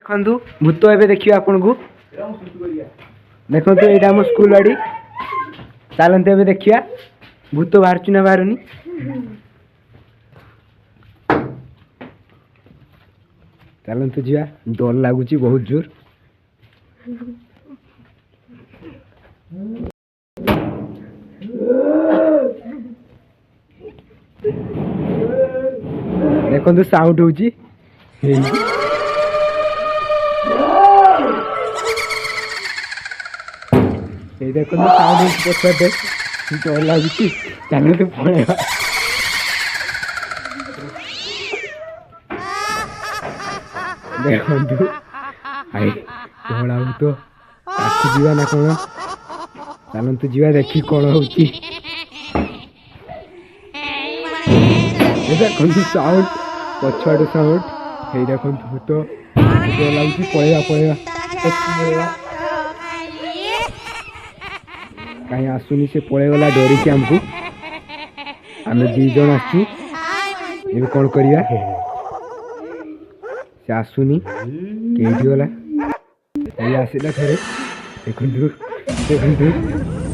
देखु भूत एवं देखिए आपन को देखो ये आम स्कूल बाड़ी चलते ए देखिया भूत बाहर ना बाहर चलते जा डर लगुच बहुत जोर देखो साउंड हो देखो साउंड पचारे डर लगुच चलते पड़ेगा देखु आई धड़ा तो आखि जीवा ना कौन चलते जीवा देखी कौन हो देखो साउंड पछुआड़ साउंड ये देखो भूत डर लगुच पड़ेगा पड़ेगा कहीं आसुनी से पड़ेगला डरिकी आमको आम दी जन आसु कौन करिया से आसुनी कईटी गला आसला थे देखु देखु